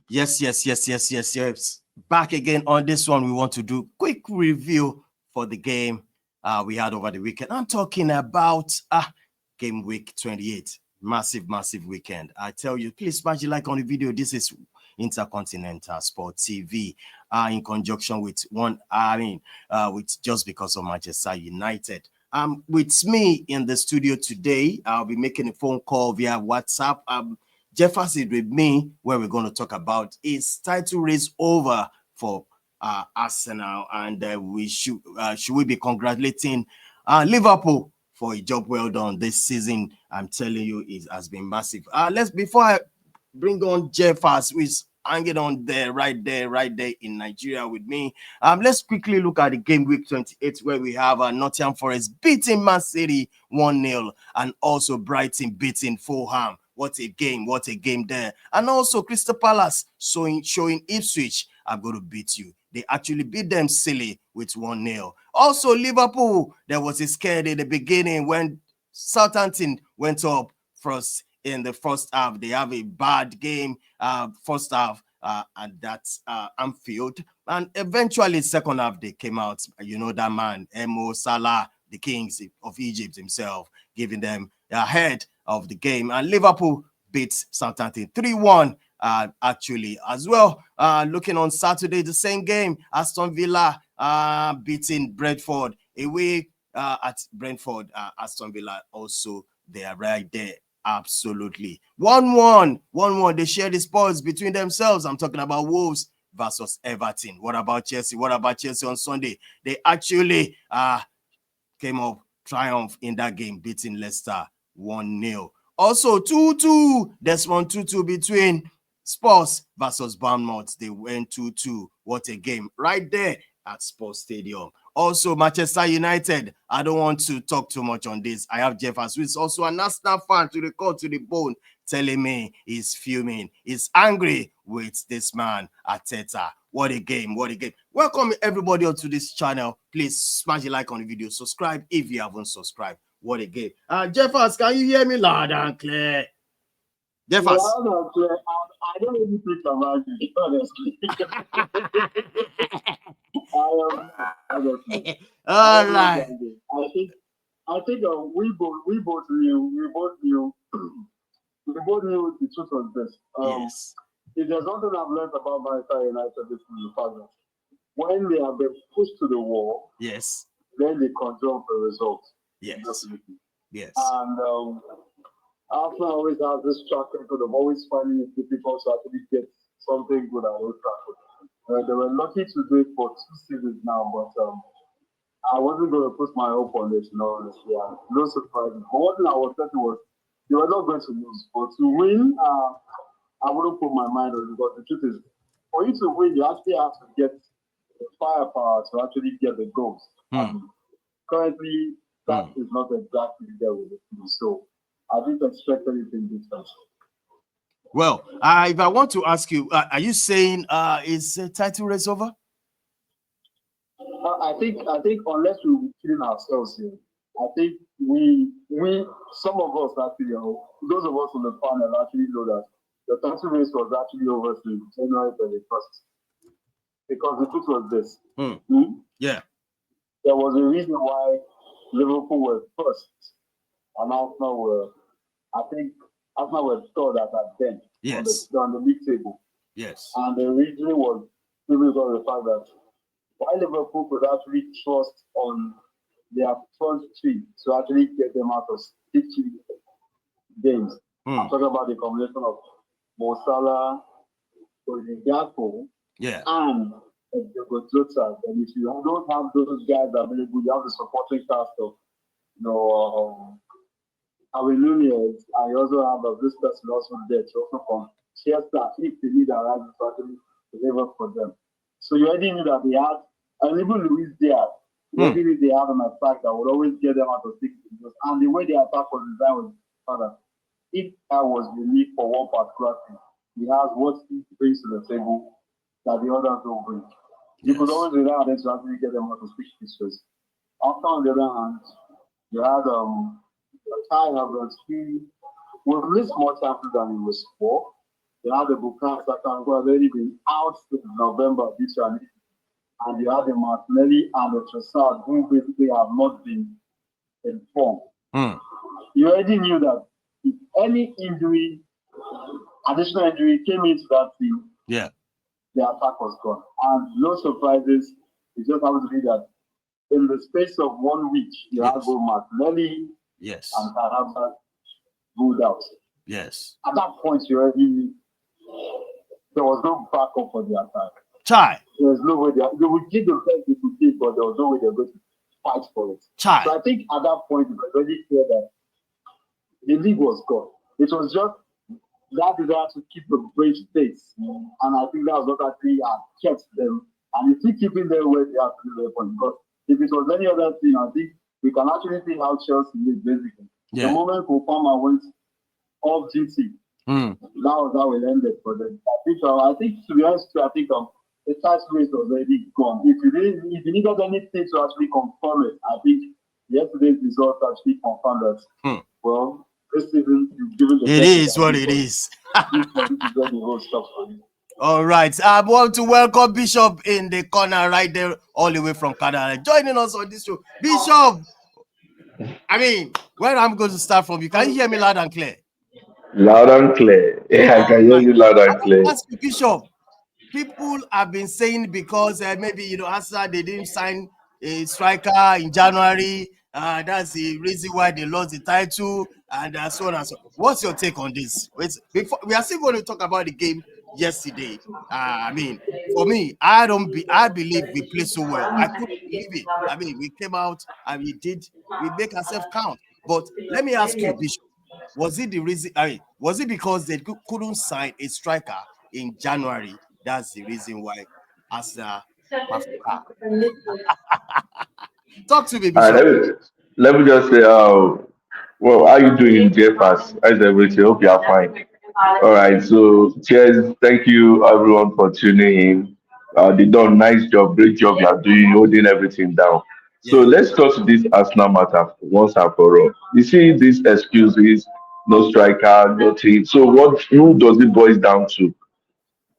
Yes. Back again on this one. We want to do quick review for the game we had over the weekend. I'm talking about game week 28. Massive weekend. I tell you, please smash the like on the video. This is Intercontinental Sport TV in conjunction with with Just Because of Manchester United. With me in the studio today, I'll be making a phone call via WhatsApp. Jeffers is with me, where we're going to talk about his title race over for Arsenal, and we should we be congratulating Liverpool for a job well done this season. I'm telling you, it has been massive. Let's before I bring on Jeffers, who is hanging on there, right there in Nigeria with me. Let's quickly look at the game week 28, where we have Nottingham Forest beating Man City 1-0, and also Brighton beating Fulham. What a game there. And also Crystal Palace showing Ipswich, I'm going to beat you. They actually beat them silly with 1-0. Also Liverpool, there was a scare in the beginning when Southampton went up first in the first half. They have a bad game first half, and that's Anfield. And eventually second half, they came out. You know that man, Mo Salah, the kings of Egypt himself, giving them ahead of the game. And Liverpool beats Southampton 3-1 actually as well. Looking on Saturday, the same game, Aston Villa beating Brentford away at Brentford. Aston Villa also, they are right there. Absolutely. 1-1. They share the spoils between themselves. I'm talking about Wolves versus Everton. What about Chelsea? On Sunday? They actually came up triumph in that game, beating Leicester 1-0. Also 2-2. There's 1-2 between Spurs versus Bournemouth. They went 2-2. What a game right there at Sports Stadium. Also, Manchester United. I don't want to talk too much on this. I have Jeffers, who is also an Arsenal fan to the core to the bone, telling me he's fuming. He's angry with this man, Arteta. What a game. Welcome everybody onto this channel. Please smash the like on the video. Subscribe if you haven't subscribed. What a game. Jeffers, can you hear me loud and clear? Jeffers. Loud and clear. I don't really think about it, honestly. All right. I think we both knew the truth was this. Yes. If there's something I've learned about Manchester United, this is the fact that when they have been pushed to the wall, yes, then they control the results. Yes. Definitely. Yes. And Arsenal always has this track record of always finding it difficult to actually get something good at Old Trafford. They were lucky to do it for 2 seasons now, but I wasn't going to put my hope on it, honestly. No surprises. But one thing I was certain was they were not going to lose. But to win, I wouldn't put my mind on it, because the truth is, for you to win, you actually have to get the firepower to actually get the goals. Currently, that is not exactly there with the team. So I didn't expect anything different. Well, if I want to ask you, are you saying is title race over? I think unless we were killing ourselves here, I think we some of us actually, those of us on the panel actually know that the title race was actually over since January 31st. Because the truth was this. Yeah. There was a reason why Liverpool were first and Arsenal were, I think, Arsenal were third at that then. Yes. On the league table. Yes. And the reason was simply because of the fact that while Liverpool could actually trust on their front three to actually get them out of sticky games. I'm talking about the combination of Mo Salah, Gakpo, and Diogo Jota. And if you don't have those guys available, you have the supporting cast of, Darwin Núñez, and you also have this person also there to also from Chelsea if the need arises to actually deliver for them. So you already knew that they had, and even Luis Diaz, you already knew they had an attack that would always get them out of 6 minutes. And the way the attack was designed was that if that was unique for one particular thing, he has what he brings to the table that the others don't bring. You could always rely on them to actually get them out of 6 minutes. After, on the other hand, you had Kai Havertz. He was missed more chances than he was for. You had the Bukayo Saka who has already been out since November this year, and you had the Martinelli and the Trossard who basically have not been informed. Mm. You already knew that if any injury, additional injury came into that team, Yeah. the attack was gone. And no surprises, it just happened to be that in the space of 1 week, you Yes. have both Martinelli Yes. and Karabakh ruled out. Yes. At that point, you already there was no backup for the attack. Chai. There was no way they would give the best they could give, but there was no way they were going to fight for it. Chai. So I think at that point, it was already clear that the league was gone. It was just that desire to keep the bridge states. And I think that was what actually kept them. And it's still keeping them where they are to the point. Because if it was any other thing, I think we can actually see how Chelsea is basically. Yeah. The moment Kopama went off duty, that was how it ended for them. I think to be honest, I think the tax rate was already gone. If you needed anything to actually confirm it, I think yesterday's results actually confirmed that. Well, this season you've given the It is what it is. All right. I want to welcome Bishop in the corner right there, all the way from Canada, joining us on this show. Bishop, I mean, where I'm going to start from, you can hear me loud and clear? Loud and clear. Yeah, I can hear you loud and clear. Ask you, Bishop. People have been saying because maybe Arsenal they didn't sign a striker in January. That's the reason why they lost the title, and so on and so on. What's your take on this? Before, we are still going to talk about the game yesterday. I mean, for me, I believe we played so well. I couldn't believe it. I mean, we came out and we make ourselves count. But let me ask you, Bishop, was it the reason? I mean, was it because they couldn't sign a striker in January? That's the reason why Arsenal. Talk to me, Bishop. Let me just say, well, how you doing, Jeffers? How's everything? Hope you are fine. All right, so cheers. Thank you, everyone, for tuning in. They done nice job, great job you are doing, holding everything down. So Yeah. let's touch this Arsenal matter once and for all. You see, these excuses, no striker, nothing. So who does it boil down to?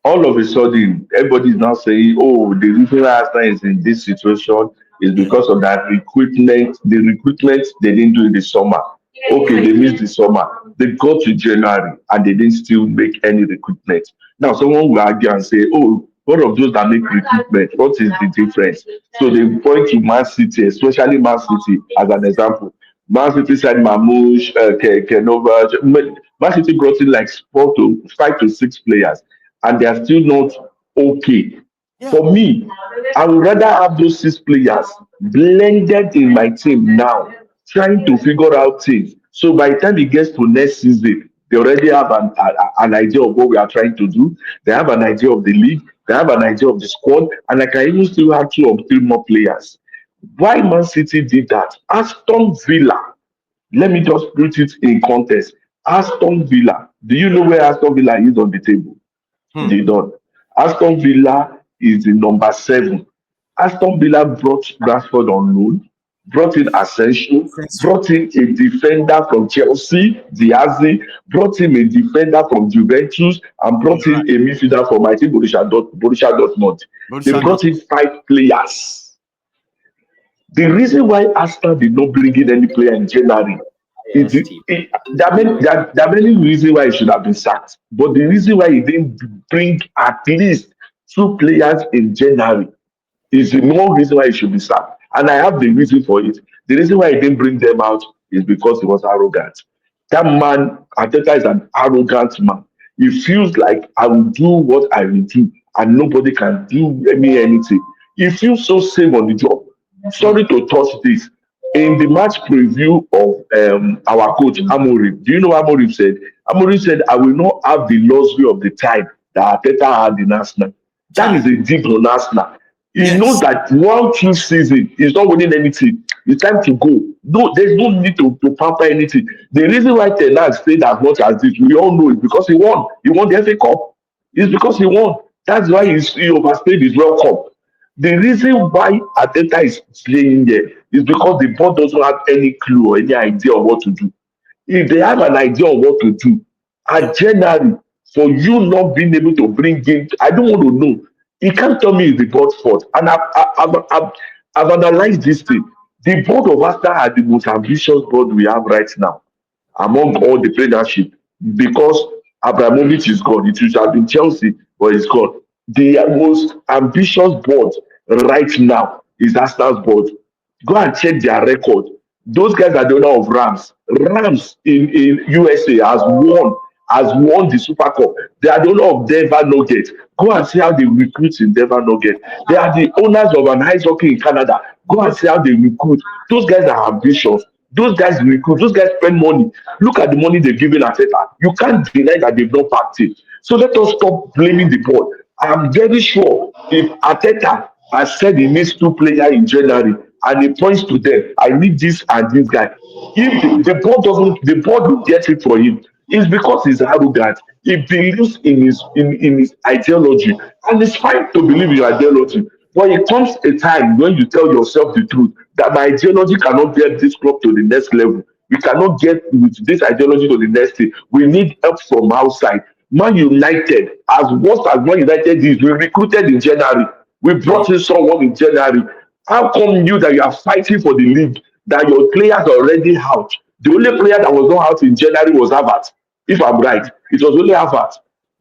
All of a sudden, everybody is now saying, oh, the reason why Arsenal is in this situation is because of that recruitment, the recruitment they didn't do in the summer. Okay, they missed the summer. They got to January and they didn't still make any recruitment. Now, someone will argue and say, oh, one of those that make recruitment, what is the difference? So they point to Man City, especially Man City, as an example. Man City signed Mamouche, Kenova. Man City brought in like 5 to 6 players and they are still not okay. Yeah. For me, I would rather have those 6 players blended in my team now, trying to figure out things. So by the time it gets to next season, they already have an idea of what we are trying to do. They have an idea of the league. They have an idea of the squad. And I can even still have 2 or 3 more players. Why Man City did that? Aston Villa, let me just put it in context. Aston Villa, do you know where Aston Villa is on the table? They don't. Aston Villa is the number 7. Aston Villa brought Rashford on loan, brought in Asensio, brought in a defender from Chelsea, Diazi, brought in a defender from Juventus, and brought in a midfielder from, I think, Borussia Dortmund. They brought in 5 players. The reason why Arsenal did not bring in any player in January there are many reasons why he should have been sacked. But the reason why he didn't bring at least 2 players in January is the more reason why he should be sacked. And I have the reason for it. The reason why he didn't bring them out is because he was arrogant. That man, Arteta, is an arrogant man. He feels like I will do what I will do, and nobody can do me anything. He feels so safe on the job. Sorry to touch this. In the match preview of our coach Amorim, do you know what Amorim said? Amorim said, I will not have the luxury of the time that Arteta had in Arsenal. That is a deep on Arsenal. He knows that 1-2 season is not winning anything. It's time to go. No, there's no need to pamper anything. The reason why Ten Hag stayed as much as this, we all know, is because he won. He won the FA Cup. It's because he won. That's why he overstayed his World Cup. The reason why Arteta is playing here is because the board doesn't have any clue or any idea of what to do. If they have an idea of what to do, at January, for you not being able to bring in. I don't want to know. You can't tell me it's the board's fault. And I've analyzed this thing. The board of Arsenal are the most ambitious board we have right now among all the leadership because Abramovich is gone. It should have been Chelsea, but he's gone. The most ambitious board right now is Arsenal's board. Go and check their record. Those guys are the owner of Rams. Rams in USA has won the Super Cup. They are the owner of Denver Nuggets. Go and see how they recruit in Denver Nuggets. They are the owners of an ice hockey in Canada. Go and see how they recruit. Those guys are ambitious. Those guys recruit. Those guys spend money. Look at the money they're giving Ateta. You can't deny that they've not packed it. So let us stop blaming the board. I'm very sure if Ateta has said he needs two players in January and he points to them, I need this and this guy. If the board doesn't, the board will get it for him. It's because he's arrogant. He believes in his ideology, and it's fine to believe in your ideology. But it comes a time when you tell yourself the truth that my ideology cannot get this club to the next level. We cannot get with this ideology to the next thing. We need help from outside. Man United, as worst as Man United is, we recruited in January. We brought in someone in January. How come you that you are fighting for the league, that your players are already out? The only player that was not out in January was Havertz. If I'm right, it was only Havertz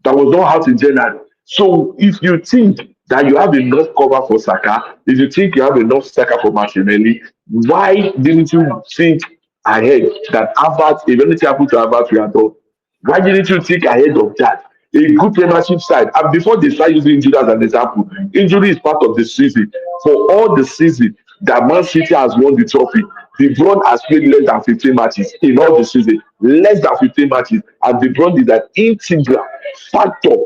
that was not out in January. So if you think that you have enough cover for Saka, if you think you have enough Saka for Martinelli, why didn't you think ahead that Havertz, if anything happened to Havertz, we are done? Why didn't you think ahead of that? A good Premiership side, and before they start using injury as an example, injury is part of the season. For all the season that Man City has won the trophy, De Bruyne has played less than 15 matches in all the season, less than 15 matches, and De Bruyne is an integral factor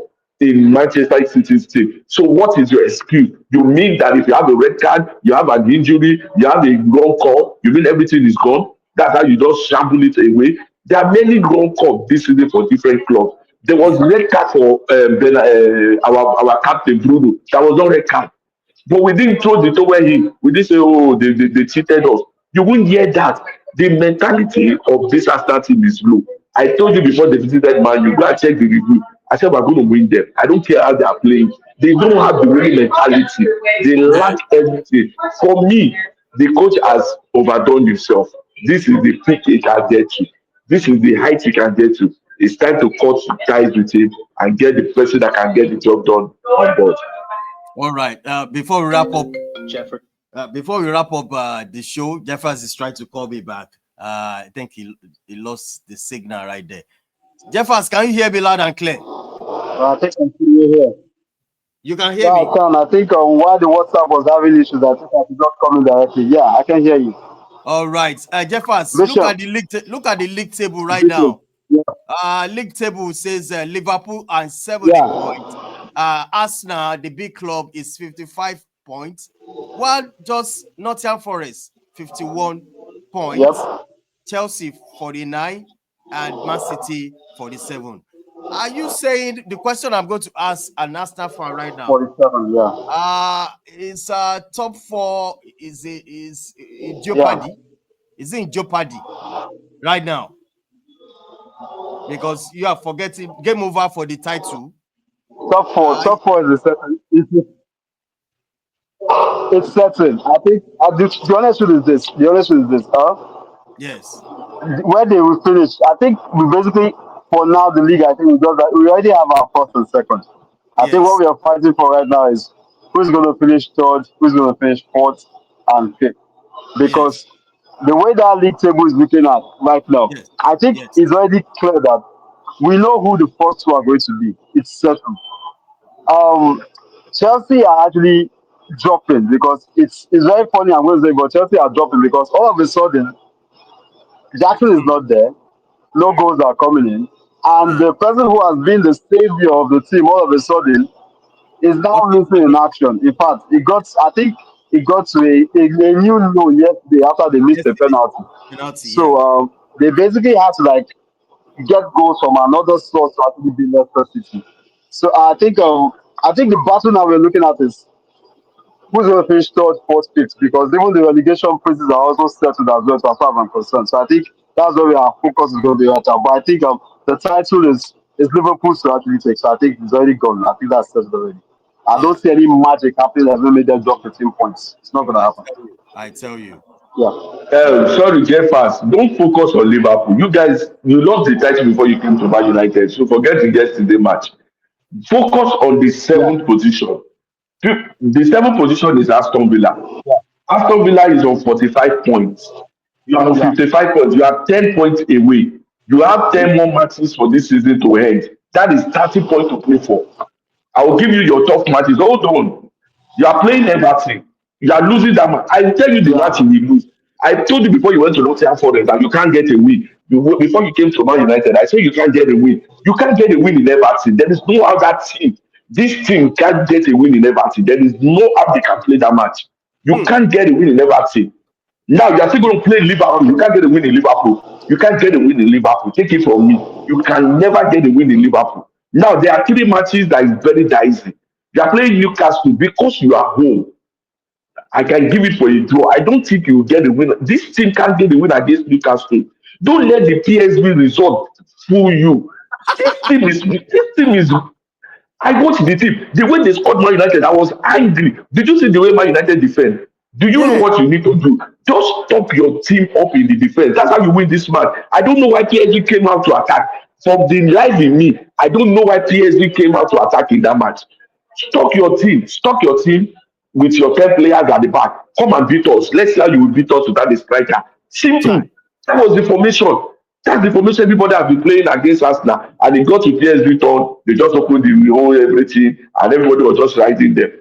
in Manchester City's team. So what is your excuse? You mean that if you have a red card, you have an injury, you have a wrong call, you mean everything is gone? That's how you just shamble it away. There are many wrong calls this season for different clubs. There was Yeah. red card for our captain Bruno. That was not red card. But we didn't throw the towel in. We didn't say, oh, they cheated us. You wouldn't hear that. The mentality of this Arsenal team is low. I told you before they visited Man, you go and check the review. I said, we're going to win them. I don't care how they are playing. They don't have the winning mentality. They Yeah. lack everything. For me, the coach has overdone himself. This is the peak he can get to. This is the height he can get to. It's time to cut ties with him and get the person that can get the job done on board. All right. Before we wrap up, Jeffrey. Before we wrap up the show, Jeffers is trying to call me back. I think he lost the signal right there. Jeffers, can you hear me loud and clear? I think I'm still here. You can hear Yeah, I me. can. I think while the WhatsApp was having issues, I think I did not come in directly. Yeah, I can hear you. All right. Jeffers, look Bishop, at the look at the league table right Bishop. now. Yeah, League table says Liverpool and 70 yeah, points. Arsenal, the big club, is 55 points. While just Nottingham Forest, 51 points. yep. Chelsea, 49. And Man City, 47. Are you saying the question I'm going to ask an Arsenal fan right now? 47, yeah. Is top four is in Yeah. jeopardy? Is it in jeopardy right now? Because you are forgetting game over for the title. Uh, Top four is a certain. It's certain. I think. The honest truth is this. The honest truth is this. yes, Where they will finish. I think we basically, for now, the league. I think we already have our first and second. I think what yes, we are fighting for right now is who's going to finish third, who's going to finish fourth, and fifth. yes, Because the way that league table is looking at right now, yes, I think yes, it's already clear that we know who the first two are going to be. It's certain. Um, Chelsea are actually dropping because it's very funny. I'm going to say, but Chelsea are dropping because all of a sudden Jackson is mm, not there. No goals are coming in, and uh, the person who has been the savior of the team all of a sudden is now okay, losing in action. In fact, I think it got to a new low yesterday after they missed a yesterday penalty. penalty, yeah, So they basically had to like get goals from another source to actually beat Leicester City. So I think the battle now we're looking at is who's going to finish third, fourth, fifth, because even the relegation places are also settled as well, as far as I'm concerned. So I think that's where our focus is going to be right now. But I think the title is it's Liverpool's to actually take. So I think it's already gone. I think that's settled already. I Yeah, don't see any magic happening that's going to make them drop 15 points. It's not going to I happen. tell you. I tell you. Yeah. Sorry, Jeffers. Don't focus on Liverpool. You guys, you lost the title before you came to Man United. So forget the yesterday match. Focus on the Yeah. seventh position. The seventh position is Aston Villa. Yeah. Aston Villa is on 45 points. You are on Yeah. 55 points. You are 10 points away. You have 10 more matches for this season to end. That is 30 points to play for. I will give you your tough matches. Hold on. You are playing Everton. You are losing that match. I will tell you the Yeah. match you will lose. I told you before you went to Nottingham Forest that you can't get a win. Before you came to Man United, I said you can't get a win. You can't get a win in Everton. There is no other team. This team can't get a win in Everton. There is no how they can play that match. You Hmm. can't get a win in Everton. Now you are still going to play Liverpool. You Okay. can't get a win in Liverpool. You can't get a win in Liverpool. Take it from me. You can never get a win in Liverpool. Now there are three matches that is very dicey. You are playing Newcastle because you are home. I can give it for a draw. I don't think you will get a win. This team can't get a win against Newcastle. Don't let the PSV result fool you. This team is I watched the team. The way they scored Man United, I was angry. Did you see the way Man United defend? Do you know Yeah. what you need to do? Just stop your team up in the defense. That's how you win this match. I don't know why PSG came out to attack. From the life in me, I don't know why PSG came out to attack in that match. Stock your team. Stock your team with your 10 players at the back. Come and beat us. Let's see how you will beat us without the striker. Simple. Chai. That was the formation. That's the formation everybody have been playing against Arsenal. And they got to PSV turn, they just opened the whole everything, and everybody was just riding them.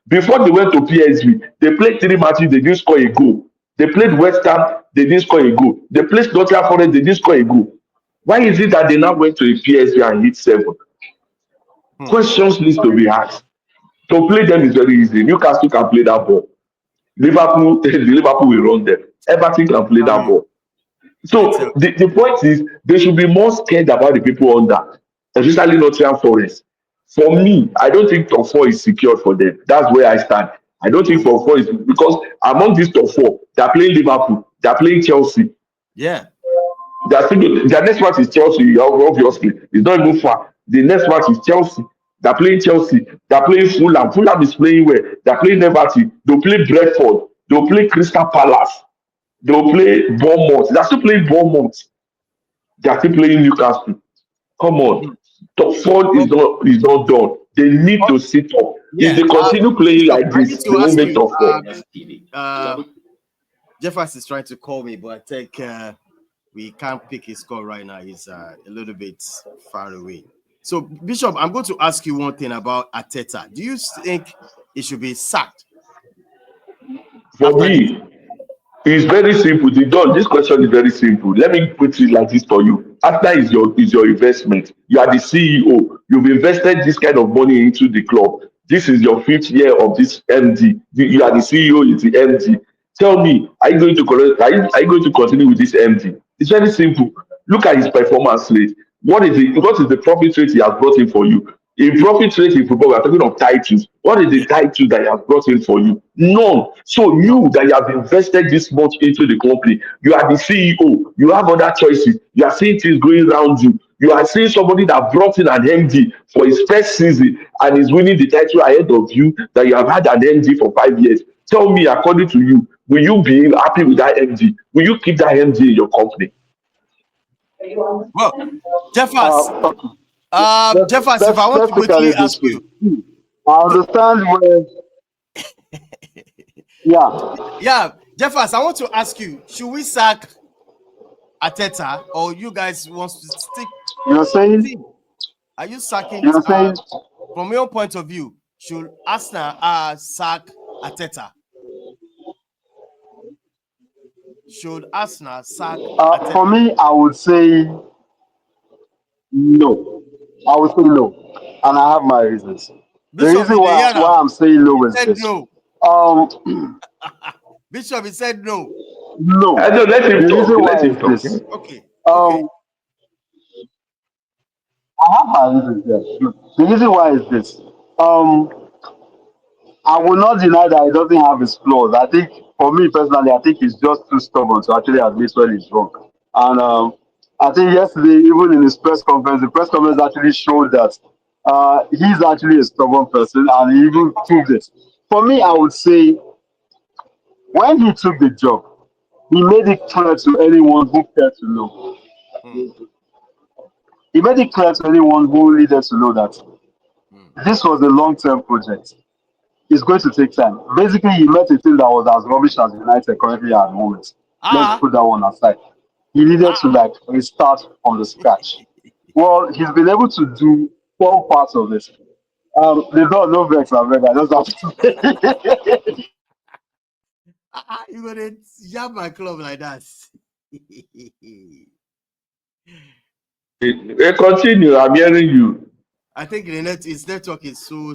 Before they went to PSV, they played three matches, they didn't score a goal. They played West Ham, they didn't score a goal. They played Nottingham Forest, they didn't score a goal. Why is it that they now went to a PSV and hit seven? Hmm. Questions needs to be asked. To play them is very easy. Newcastle can play that ball. Liverpool, the Liverpool will run them. Everton can play Tell that you. ball. I tell So the point is they should be more scared about the people under, especially Nottingham Forest. For me, I don't think top four is secured for them. That's where I stand. I don't think top four is you. because among these top four, they're playing Liverpool, they're playing Chelsea. Yeah. Their next match is Chelsea, obviously. It's not even far. The next match is Chelsea. They're playing Chelsea. They're playing Fulham. Fulham is playing well. They're playing Everton. They'll play Brentford. They'll play Crystal Palace. They'll play Bournemouth. They're still playing Bournemouth. They're still playing Newcastle. Come Hmm. on. Top four is Okay. not done. They need Oh, to sit up. If yeah. they continue playing Bishop, like I need this, they to won't ask make you. top four. Jeffers is trying to call me, but I think we can't pick his call right now. He's a little bit far away. So, Bishop, I'm going to ask you one thing about Ateta. Do you think he should be sacked For after this? me, it's very simple. This question is very simple. Let me put it like this for you. After is your investment. You are the CEO. You've invested this kind of money into the club. This is your fifth year of this MD. You are the CEO, is the MD. Tell me, are you going to are you going to continue with this MD? It's very simple. Look at his performance rate. What is the profit rate he has brought in for you? In profit rate in football, we are talking of titles. What is the Yeah, title that he has brought in for you? None. So no. you that you have invested this much into the company, you are the CEO. You have other choices. You are seeing things going around you. You are seeing somebody that brought in an MD for his first season and is winning the title ahead of you. That you have had an MD for 5 years. Tell me, according to you, will you be happy with that MD? Will you keep that MD in your company? Well, Jeffers, Uh, let's Jeffers, if I let's want to let's look at quickly it this ask way. you, I so understand where. Yeah. yeah, Jeffers, I want to ask you, should we sack Ateta or you guys want to stick You're with the saying. team? Are you sacking? You're saying. From your point of view, should Arsenal sack Ateta? Should Arsenal sack For Ateta? me, I would say no. I would say no, and I have my reasons. The Bishop reason in the why year why now, I'm saying he no is said this. no. Um, Bishop, he said no. I no. don't let him The talk. reason Let why him is talk. this. Okay, okay. Um, I have my reasons. Yes. The reason why is this. Um, I will not deny that he doesn't have his flaws. I think, for me personally, I think he's just too stubborn to actually admit when he's wrong. And I think yesterday, even in his press conference, the press conference actually showed that he's actually a stubborn person, and he even proved it. For me, I would say when he took the job, he made it clear to anyone who cared to know. Hmm. He made it clear to anyone who needed to know that Hmm. this was a long-term project. It's going to take time. Basically, he met a team that was as rubbish as United currently at the moment. Let's Ah, put that one aside. He needed to ah. like restart from the scratch. Well, he's been able to do four parts of this. They don't know vex, I beg. I just have to say. You gonna jab my club like that? Continue. I'm hearing you. I think his network is so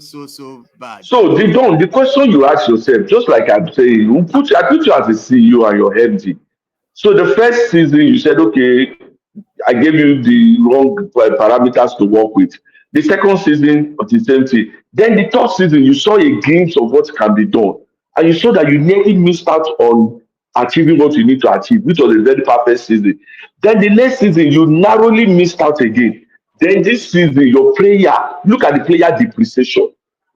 bad. So the question you ask yourself, just like I'm saying, I put you as a CEO and your MD. So the first season you said, okay, I gave you the wrong parameters to work with. The second season of the same thing. Then the third season, you saw a glimpse of what can be done. And you saw that you nearly missed out on achieving what you need to achieve, which was a very perfect season. Then the next season, you narrowly missed out again. Then this season, your player, look at the player depreciation.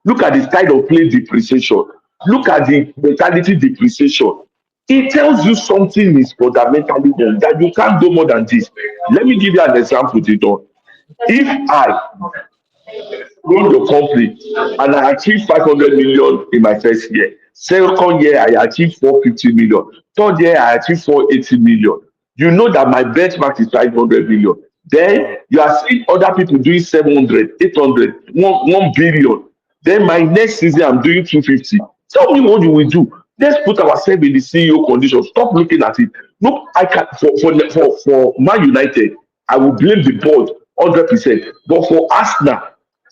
Look at the style of play depreciation. Look Hmm. at the mentality depreciation. It tells you something is fundamentally wrong, that you can't do more than this. Let me give you an example, Tito. If I run your company and I achieve 500 million in my first year, second year I achieve 450 million, third year I achieve 480 million, you know that my benchmark is 500 million. Hmm. Then you are seeing other people doing 700, 800, 1 billion. Then my next season I'm doing 250. Tell me what you will do. Let's put ourselves in the CEO condition. Stop looking at it. Look, I can for Man United, I will blame the board 100%. But for Arsenal,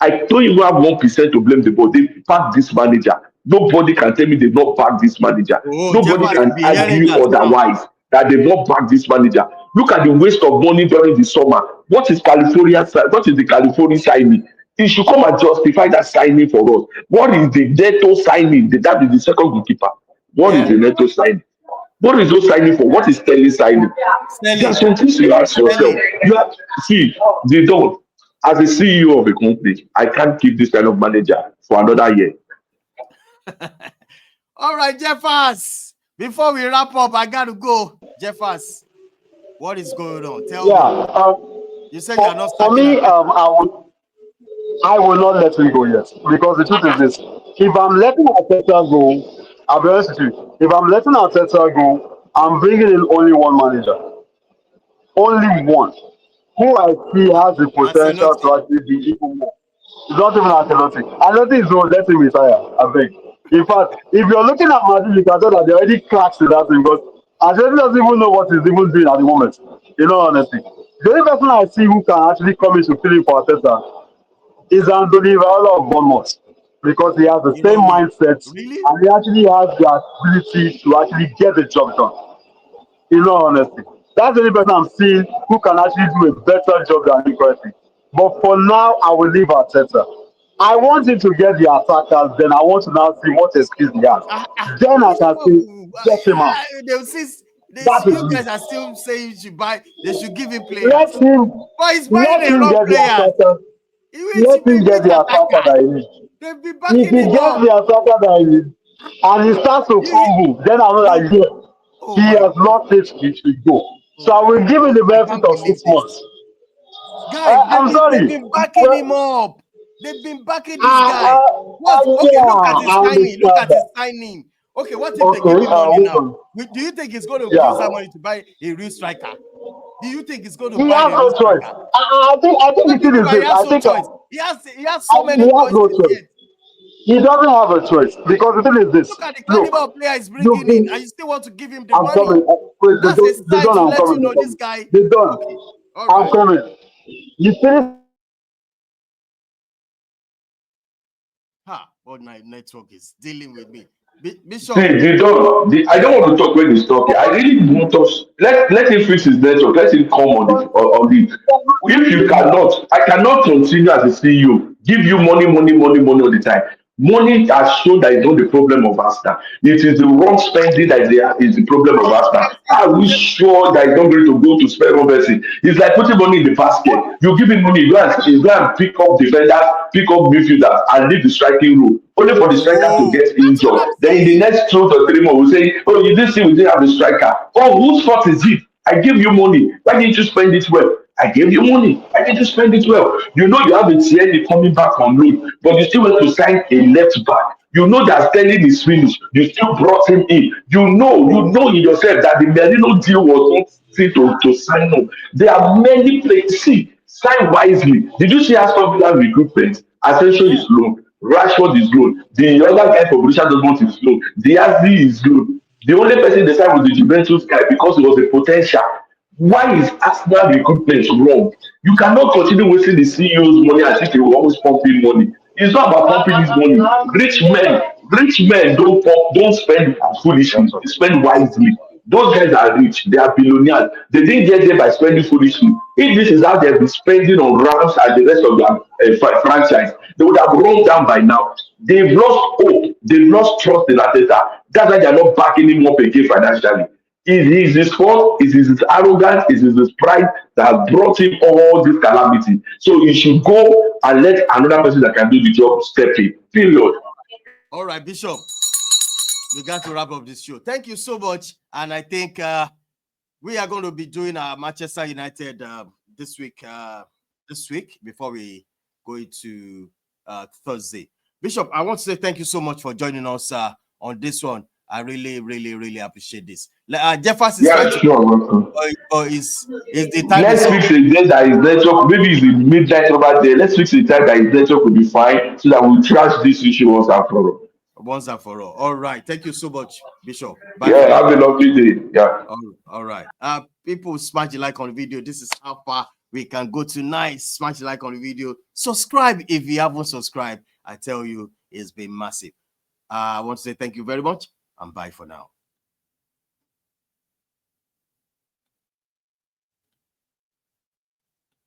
I don't even have 1% to blame the board. They back this manager. Nobody can tell me they've not backed this manager. Oh, Nobody Jeffers can be hearing argue that now. otherwise that they've not backed this manager. Look at the waste of money during the summer. What is California? What is the California signing? He should come and justify that signing for us. What is the Neto signing? That is the second goalkeeper. What is Yeah, the Neto signing? What is those signing for? What is Sterling signing? There are Sterling, some things you ask yourself. Sterling. You have see, they don't. As a CEO of a company, I can't keep this kind of manager for another year. All right, Jeffers. Before we wrap up, I gotta go. Jeffers, what is going on? Tell Yeah. me. You said you are not For stacking me, at I will not let him go yet because the truth is this: if I'm letting Arteta go, I'll be honest with you. If I'm letting Arteta go, I'm bringing in only one manager, only one, who I see has the potential Ancelotti. to actually be even more. It's not even Ancelotti. Ancelotti is going to let him retire. I beg. In fact, if you're looking at Madrid, you can tell that they already clashed in that thing because Ancelotti doesn't even know what he's even doing at the moment. You know, honestly. The only person I see who can actually come into fill in for Arteta is Anthony Raola of Bournemouth because he has the You same don't know. mindset Really? and he actually has the ability to actually get the job done. In all honesty, that's the only person I'm seeing who can actually do a better job than him currently. But for now, I will leave Arteta. I want him to get the attackers, then I want to now see what excuse he has. Then I can say, get him out. They'll see, That is you it. guys are still saying you should buy, they should give him Let players. him But he's buying let the him wrong get the players. attacker. Let him get Which the attacker attacker? that he needs. They'll be If backing he him gets up. the attacker that he needs and he starts to You, fumble, then I know no, that oh he my has God. lost it, he should go. So Oh I my will give him God. the I benefit can't of believe 6 months. this. Guy, I'm they've sorry. been backing him Well, up. They've been backing this guy. What's okay? yeah, Look at his I signing. Look understand at his that. signing. Okay, what if they give Okay, him money hold now? on. Do you think he's going to use that Yeah. money to buy a real striker? Do you think he's going to He buy has a real no choice. striker? I think What the do you thing mean is by he this. has no choice? He has so many He has no choices choice. yet. He doesn't have a choice because the thing is this. Look at the caliber Look, of player he's you've bringing in, and been. you still want to give him the I'm money. coming. Wait, That's a they sign done. to I'm let you coming. know They this coming. guy. They done. Okay, all I'm right. coming. You finish. But my network is dealing with me. See, Bishop, I don't want to talk when he's talking. I really want us. Let him fix his network. Let him come on it. If you cannot, I cannot continue as a CEO. Give you money all the time. Money has shown that it's not the problem of Arsenal. It is the wrong spending that is the problem of Arsenal. Are we sure that it's not going to go to spend Robertson? It's like putting money in the basket. You give him money, you go and pick up defenders, pick up midfielders, and leave the striking role. Only for the striker to Oh, get that's what injured. I'm Then in the saying. next 2 to 3 months, we'll say, oh, you didn't see we didn't have a striker. Oh, whose fault is it? I gave you money. Why didn't you spend it well? I gave you money. Why didn't you spend it well? You know you have a Tierney coming back on loan, but you still want to sign a left back. You know that Sterling is finished. You still brought him in. You know in yourself that the Merino deal was not fit to sign up. There are many players. See, sign wisely. Did you see Aston Villa recruitment? Asensio Yeah. is loan. Rashford is loan. The other guy for Borussia Dortmund is loan. Diaz is loan. The only person they signed was the Juventus guy because it was a potential. Why is Arsenal recruitment wrong? You cannot continue wasting the CEO's money as if they will always pump in money. It's not about pumping this money. Rich men don't spend foolishly. They spend wisely. Those guys are rich. They are billionaires. They didn't get there by spending foolishly. If this is how they've been spending on Rams and the rest of their franchise, they would have run down by now. They've lost hope. They've lost trust in Ateta. That's why they're not backing him up again financially. It is his fault, it is his arrogance, it is his pride that has brought him all this calamity. So he should go and let another person that can do the job step in. Period. All right, Bishop. We got to wrap up this show. Thank you so much. And I think we are going to be doing our Manchester United this week before we go into Thursday. Bishop, I want to say thank you so much for joining us on this one. I really, really, really appreciate this. Jefferson is Yeah, trying sure. or is the time is Let's up. fix a day that his network, maybe it's in midnight over there. Let's fix a time that his network will be fine so that we'll trash this issue once and for all. Once and for all. All right. Thank you so much, Bishop. Bye for Yeah, now. have a lovely day. Yeah. All right. People smash the like on the video. This is how far we can go tonight. Smash the like on the video. Subscribe if you haven't subscribed. I tell you, it's been massive. I want to say thank you very much and bye for now.